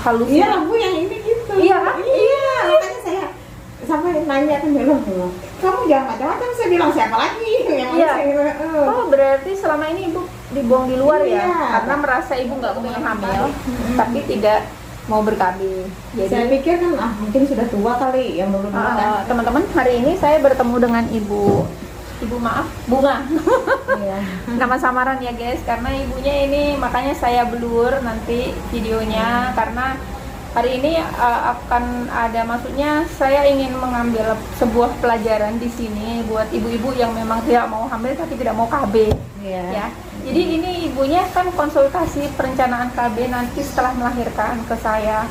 halusinasi. Iya, Bu, yang ini gitu. Iya kan? Iya, makanya saya sampai nanya kan dulu, kamu jangan macam-macam. Saya bilang siapa lagi yang Iya. saya, Oh, berarti selama ini ibu dibuang di luar ya? Iya. Karena merasa ibu nggak kepengen hamil, tapi tidak mau ber-KB. saya Jadi pikir kan mungkin sudah tua kali yang dulu kan. teman-teman, hari ini saya bertemu dengan ibu maaf, Bunga. Iya. Nama samaran ya guys, karena ibunya ini makanya saya blur nanti videonya, karena hari ini akan ada, maksudnya saya ingin mengambil sebuah pelajaran di sini buat ibu-ibu yang memang tidak mau hamil tapi tidak mau KB. Iya. Ya. Jadi ini ibunya kan konsultasi perencanaan KB nanti setelah melahirkan ke saya.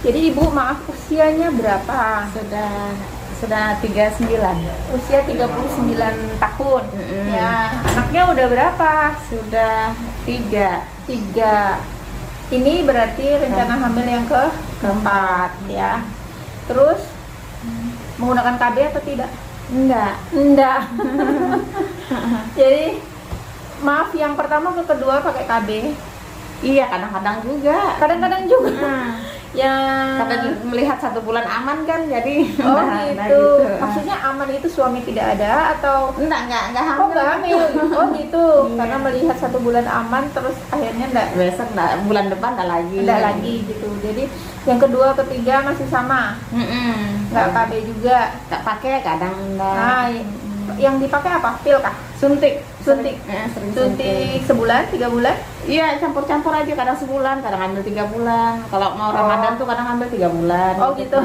Jadi ibu maaf, usianya berapa? Sudah 39. Usia 39 tahun. Ya, anaknya udah berapa? Sudah 3. 3. Ini berarti rencana hamil yang keempat ya. Terus menggunakan KB atau tidak? Enggak. Enggak. Jadi maaf, yang pertama ke kedua pakai KB. Iya, kadang-kadang juga. Kadang-kadang juga. Yang Kadang melihat 1 bulan aman kan, jadi oh nah, gitu. Maksudnya aman itu suami tidak ada atau enggak hamil. oh nggak hamil? Oh gitu. Iya. Karena melihat 1 bulan aman terus akhirnya enggak Besok bulan depan enggak lagi gitu. Jadi yang kedua ketiga masih sama. Nggak KB juga. Tak pakai kadang enggak. Nah, yang dipakai apa? Pil kah? Suntik. Suntik. Sering Suntik sebulan, 3 bulan? Iya, campur-campur aja, kadang sebulan, kadang ambil 3 bulan. Kalau mau Ramadan tuh kadang ambil 3 bulan. Oh gitu.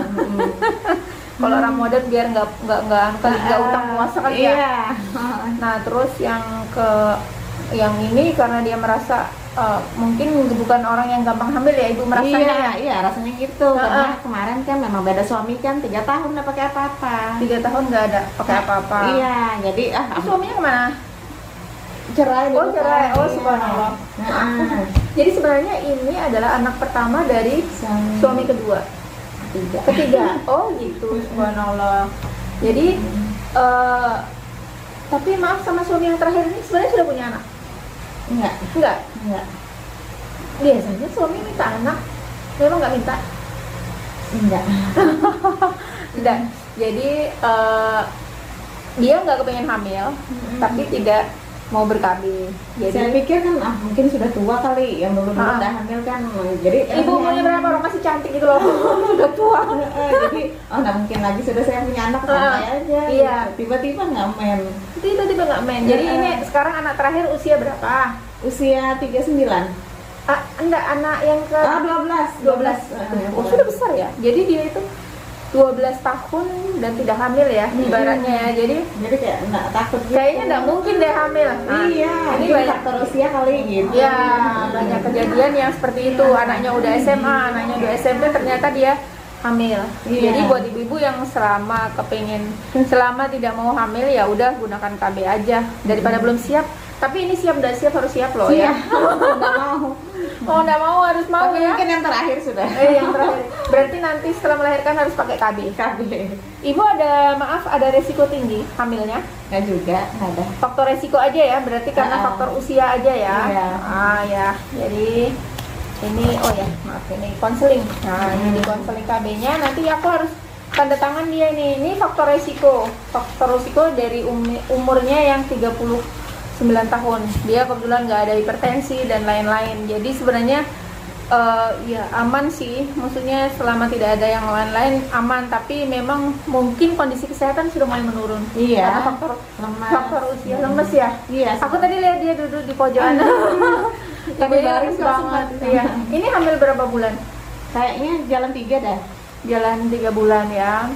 Kalau Ramadan biar nggak utang puasa kali ya. Iya. Nah terus yang ini karena dia merasa mungkin bukan orang yang gampang hamil ya, ibu merasanya. Iya, rasanya gitu. Karena kemarin kan memang beda suami kan 3 tahun nggak pakai apa-apa. 3 tahun nggak ada pakai apa-apa. Iya, jadi Suaminya kemana? cerai. Oh cerai. Oh Iya. subhanallah. Jadi sebenarnya ini adalah anak pertama dari suami kedua. Ketiga. Oh gitu, subhanallah. Jadi tapi maaf, sama suami yang terakhir ini sebenarnya sudah punya anak? Enggak. Biasanya suami minta anak, memang nggak minta? Enggak. Tidak. Jadi dia nggak kepengen hamil, tapi tidak mau ber-KB. Jadi Saya pikir kan mungkin sudah tua kali yang dulu udah hamil kan. Jadi ibu umurnya berapa? Orang masih cantik gitu loh. Udah tua. jadi nggak mungkin lagi sudah saya punya anak, santai aja. Iya. Tiba-tiba nggak main. Tiba-tiba nggak main. Jadi ini sekarang anak terakhir usia berapa? Usia 39. Enggak, anak yang ke 12. Oh, sudah besar ya. Jadi dia itu 12 tahun dan tidak hamil ya, ibaratnya ya. Jadi kayak nggak takut gitu. kayaknya nggak mungkin deh hamil. Iya, ini ini banyak faktor usia kali gitu. ya, banyak kejadian yang seperti itu. Anaknya udah SMA, anaknya udah SMP, ternyata dia hamil. Iya. Jadi buat ibu-ibu yang selama tidak mau hamil, ya udah gunakan KB aja daripada belum siap. Tapi ini siap dan siap, harus siap loh ya. Nggak mau. Oh nggak mau, harus mau. Tapi ya. mungkin yang terakhir sudah. Yang terakhir. Berarti nanti setelah melahirkan harus pakai KB. Ibu ada resiko tinggi hamilnya? Nggak juga, nggak ada. Faktor resiko aja ya, berarti karena faktor usia aja ya. Iya. Ya. Jadi ini maaf, ini konseling. Nah, ini di konseling KB-nya nanti aku harus tanda tangan dia ini. Ini faktor resiko. Faktor resiko dari umurnya yang 39 tahun. Dia kebetulan nggak ada hipertensi dan lain-lain. Jadi sebenarnya ya aman sih. Maksudnya selama tidak ada yang lain-lain aman. Tapi memang mungkin kondisi kesehatan sudah mulai menurun. Iya. Karena faktor usia lemes ya. Iya. Aku tadi lihat dia duduk di pojokan. Tapi baris banget. Iya. Ini hamil berapa bulan? Kayaknya jalan 3 dah. Jalan 3 bulan ya.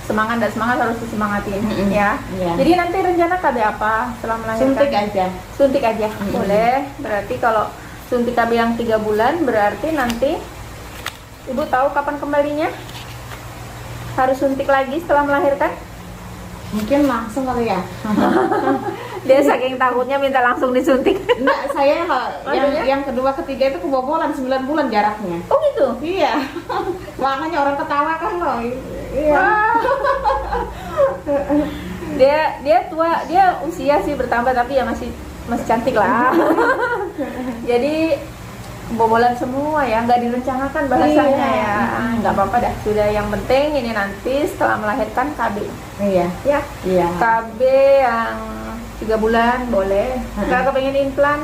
Semangat dan semangat harus disemangatin ya. Iya. Jadi nanti rencana KB apa setelah melahirkan? Suntik aja. Boleh. Berarti kalau suntik KB yang 3 bulan berarti nanti ibu tahu kapan kembalinya? Harus suntik lagi setelah melahirkan? Mungkin langsung kali ya. Dia saking takutnya minta langsung disuntik. Enggak, saya yang kedua ketiga itu kebobolan 9 bulan jaraknya. Oh gitu? Iya. Makanya orang ketawa kan loh. Iya. Dia tua, dia usia sih bertambah tapi ya masih cantik lah. Jadi kebobolan semua ya, nggak direncanakan bahasanya ya. Nggak apa-apa dah, sudah. Yang penting ini nanti setelah melahirkan KB Iya. ya. Iya. KB yang 3 bulan boleh. Nggak kepengen implan?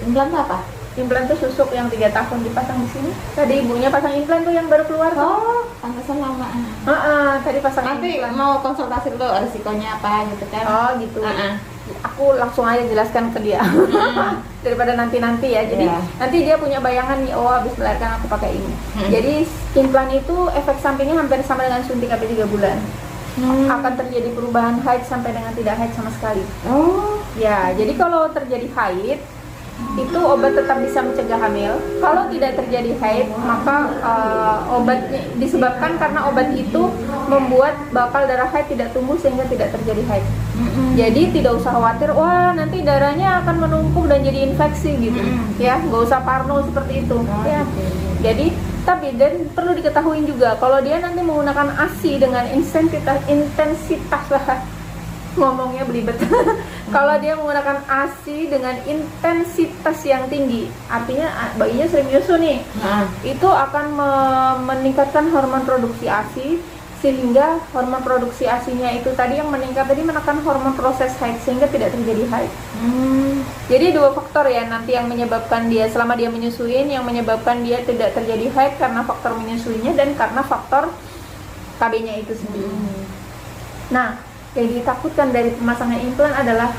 Implan tuh apa? Implan tuh susuk yang 3 tahun dipasang di sini. Tadi ibunya pasang implan tuh yang baru keluar tuh. Oh, pantesan lama. Tadi pasang Nanti implan. mau konsultasi dulu risikonya apa gitu kan? Oh gitu. Heeh. Aku langsung aja jelaskan ke dia daripada nanti ya. Jadi Iya. nanti dia punya bayangan nih, oh habis melahirkan aku pakai ini. Jadi implan itu efek sampingnya hampir sama dengan suntik KB 3 bulan. Akan terjadi perubahan haid sampai dengan tidak haid sama sekali. Oh. Ya, jadi kalau terjadi haid itu obat tetap bisa mencegah hamil. Kalau tidak terjadi haid, maka obatnya disebabkan karena obat itu membuat bakal darah haid tidak tumbuh sehingga tidak terjadi haid. Jadi tidak usah khawatir, wah nanti darahnya akan menumpuk dan jadi infeksi gitu. Ya, nggak usah parno seperti itu. Ya. Jadi dan perlu diketahui juga kalau dia nanti menggunakan ASI dengan intensitas lah, ngomongnya belibet. Kalau dia menggunakan ASI dengan intensitas yang tinggi, artinya bayinya sering nyusu nih, itu akan meningkatkan hormon produksi ASI, sehingga hormon produksi ASI-nya itu tadi yang meningkat tadi menekan hormon proses haid sehingga tidak terjadi haid. Jadi 2 faktor ya nanti yang menyebabkan dia selama dia menyusuin, yang menyebabkan dia tidak terjadi haid karena faktor menyusuinya dan karena faktor KB-nya itu sendiri. Nah, yang ditakutkan dari pemasangan implan adalah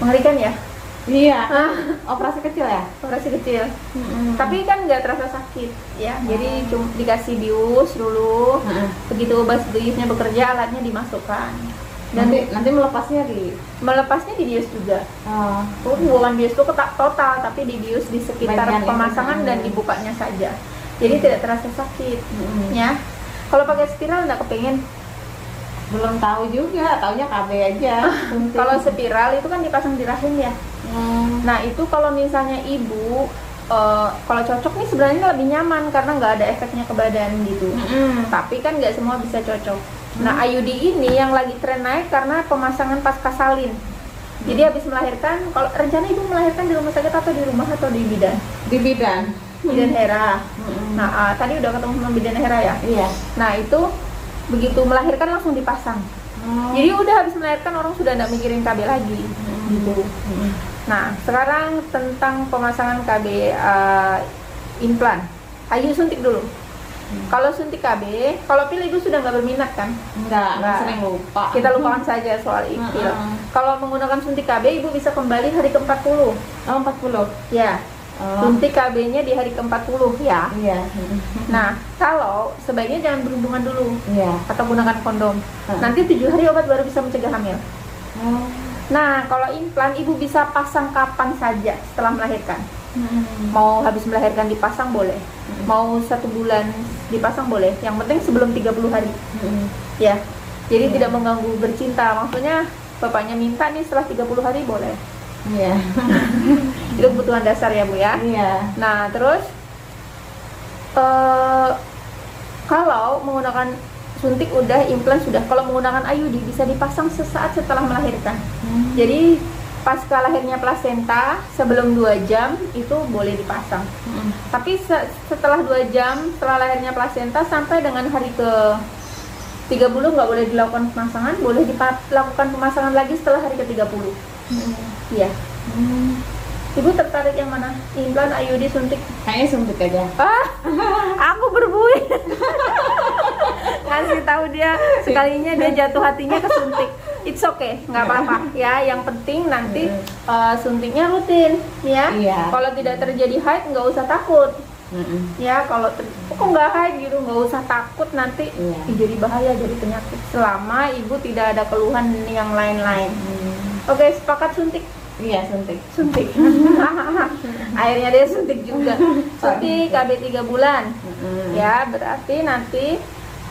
mengerikan ya. Iya. Operasi kecil ya? Operasi kecil. Tapi kan nggak terasa sakit ya. Jadi cuma dikasih bius dulu. Begitu biusnya bekerja, alatnya dimasukkan. Dan Nanti melepasnya melepasnya di bius juga. Bukan bius itu total, tapi di bius di sekitar Bagian pemasangan dan dibukanya saja. Jadi tidak terasa sakit. Ya. Kalau pakai spiral nggak kepengen. Belum tahu juga, taunya KB aja. Kalau spiral itu kan dipasang di rahim ya. Nah itu kalau misalnya ibu kalau cocok nih sebenarnya lebih nyaman karena nggak ada efeknya ke badan gitu. Tapi kan nggak semua bisa cocok. Nah IUD ini yang lagi tren naik karena pemasangan pasca salin. Jadi habis melahirkan, kalau rencana ibu melahirkan di rumah sakit atau di rumah atau di bidan? Di bidan. Bidan Hera. Nah tadi udah ketemu sama bidan Hera ya? Iya. Nah itu begitu melahirkan langsung dipasang. Jadi udah habis melahirkan orang sudah nggak mikirin KB lagi gitu. Nah sekarang tentang pemasangan KB implan. Ayo suntik dulu. Kalau suntik KB, kalau pil ibu sudah nggak berminat kan? Enggak, sering lupa. Kita lupakan saja soal pil. Kalau menggunakan suntik KB, ibu bisa kembali hari ke-40. Oh 40. Ya. Suntik KB-nya di hari ke-40 ya. Iya. Nah, kalau sebaiknya jangan berhubungan dulu. Iya. Atau gunakan kondom. Nanti 7 hari obat baru bisa mencegah hamil. Nah, kalau implan ibu bisa pasang kapan saja setelah melahirkan. Mau habis melahirkan dipasang boleh. Mau 1 bulan dipasang boleh. Yang penting sebelum 30 hari. Ya. Jadi tidak mengganggu bercinta. Maksudnya bapaknya minta nih setelah 30 hari boleh. Iya. Itu kebutuhan dasar ya Bu ya. Iya. Nah terus kalau menggunakan suntik udah, implan sudah. Kalau menggunakan IUD bisa dipasang sesaat setelah melahirkan. Jadi pasca lahirnya plasenta sebelum 2 jam itu boleh dipasang. Tapi setelah 2 jam setelah lahirnya plasenta sampai dengan hari ke 30 nggak boleh dilakukan pemasangan. Boleh dilakukan pemasangan lagi setelah hari ke 30. Iya. Ibu tertarik yang mana? Implan, IUD, suntik? Kayaknya suntik aja. Aku berbuih. Ngasih tahu dia sekalinya dia jatuh hatinya ke suntik. It's okay, nggak apa-apa ya. Yang penting nanti suntiknya rutin, ya. Iya. Kalau tidak terjadi haid nggak usah takut. Ya kalau kok nggak haid gitu nggak usah takut nanti jadi bahaya, jadi penyakit. Selama ibu tidak ada keluhan yang lain-lain. Oke, sepakat suntik. Iya, suntik. Suntik. Akhirnya dia suntik juga. Suntik KB 3 bulan. Ya, berarti nanti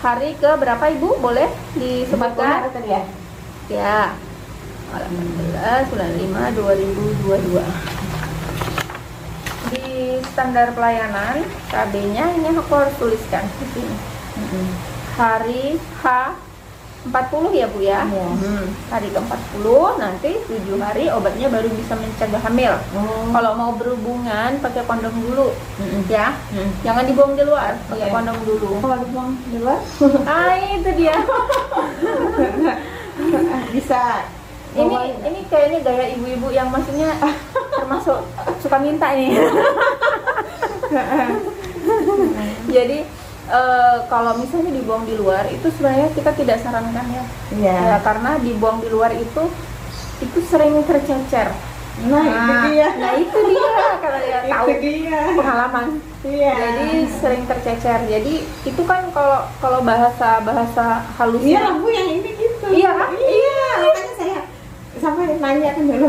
hari ke berapa Ibu? Boleh disebutkan? 40 tadi ya? Ya. 18 bulan 5 2022. Di standar pelayanan KB-nya ini aku harus tuliskan di sini. Hari H 40 ya Bu ya. Iya. Hari ke-40 nanti 7 hari obatnya baru bisa mencegah hamil. Kalau mau berhubungan pakai kondom dulu ya. Jangan dibuang di luar, pakai Iya. kondom dulu. Kalau dibuang di luar Itu dia. bisa. Ini kayaknya gaya ibu-ibu yang maksudnya termasuk suka minta nih. Jadi kalau misalnya dibuang di luar itu sebenarnya kita tidak sarankan ya. Iya. Ya, karena dibuang di luar itu sering tercecer. Nah, itu dia. Nah itu dia kalau ya Itu tahu dia. pengalaman. Iya. Jadi sering tercecer. Jadi itu kan kalau bahasa Iya, halusnya. Bu, yang ini gitu. Iya kan? Iya, makanya saya sampai nanya kan dulu,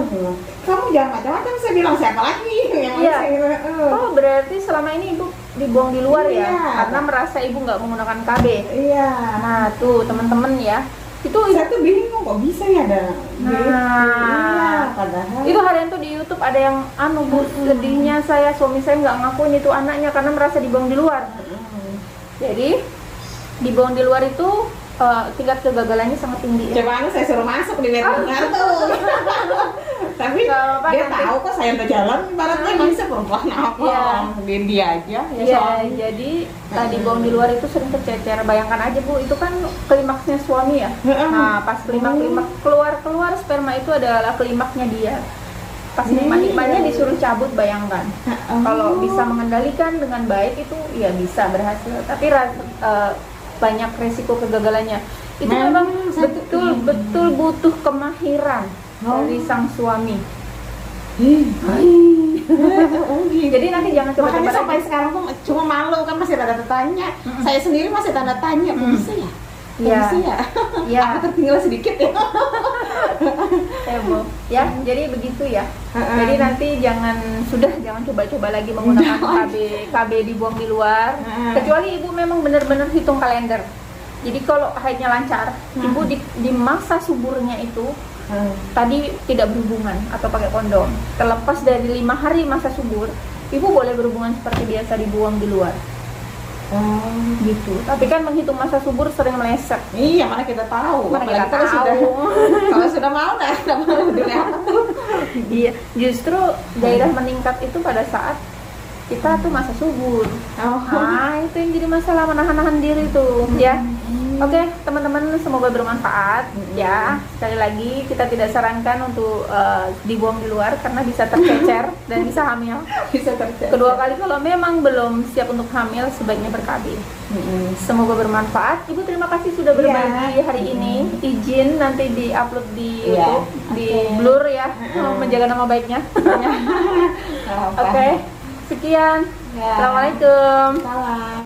kamu jangan macam-macam. Saya bilang siapa lagi yang Iya. saya, Oh berarti selama ini ibu dibuang di luar ya? Iya. Karena merasa ibu nggak menggunakan KB. Iya. Nah tuh teman-teman ya, itu Saya tuh bingung kok bisa ya ada. Nah. Gitu. Iya, padahal. itu harian tuh di YouTube ada yang Bu sedihnya saya suami saya nggak ngakuin itu anaknya karena merasa dibuang di luar. Jadi dibuang di luar itu tingkat kegagalannya sangat tinggi. Ya? Coba saya suruh masuk di webinar tuh. Tapi Nggak apa-apa, dia nanti. tahu kok saya udah jalan, ibaratnya bisa perempuan apa. Iya. Dia aja. Ya, Iya, suami. jadi dibuang di luar itu sering tercecer. Bayangkan aja Bu, itu kan klimaksnya suami ya. Nah, pas klimaks keluar sperma itu adalah klimaksnya dia. Pas nikmat-nikmatnya disuruh cabut, bayangkan. Kalau bisa mengendalikan dengan baik itu ya bisa berhasil. Tapi banyak resiko kegagalannya. Itu memang betul butuh kemahiran dari sang suami. Jadi nanti jangan Makanya coba-coba sampai lagi. sekarang tuh cuma malu kan, masih tanda tanya. Saya sendiri masih tanda tanya, kok bisa ya? Kok Iya. bisa ya? Iya. Aku tertinggal sedikit ya. Bu. Ya, jadi begitu ya. Jadi nanti jangan coba-coba lagi menggunakan KB dibuang di luar. Kecuali ibu memang benar-benar hitung kalender. Jadi kalau haidnya lancar, ibu di masa suburnya itu tadi tidak berhubungan atau pakai kondom. Terlepas dari 5 hari masa subur, ibu boleh berhubungan seperti biasa dibuang di luar. Gitu. Tapi kan menghitung masa subur sering meleset. Iya, mana kita tahu. Mana kita Apalagi kalau tahu. kalau sudah mau dah, udah mau dulu apa tuh. Iya, justru gairah meningkat itu pada saat kita tuh masa subur. Nah, itu yang jadi masalah, menahan-nahan diri tuh, ya. Oke, teman-teman, semoga bermanfaat ya. Sekali lagi kita tidak sarankan untuk dibuang di luar karena bisa tercecer dan bisa hamil. Bisa terjadi. Kedua kali kalau memang belum siap untuk hamil sebaiknya ber-KB. Semoga bermanfaat. Ibu terima kasih sudah berbagi hari ini. Izin nanti di-upload di Iya. YouTube, di Blur ya, menjaga nama baiknya. Oke, sekian. Ya. Assalamualaikum. Salam.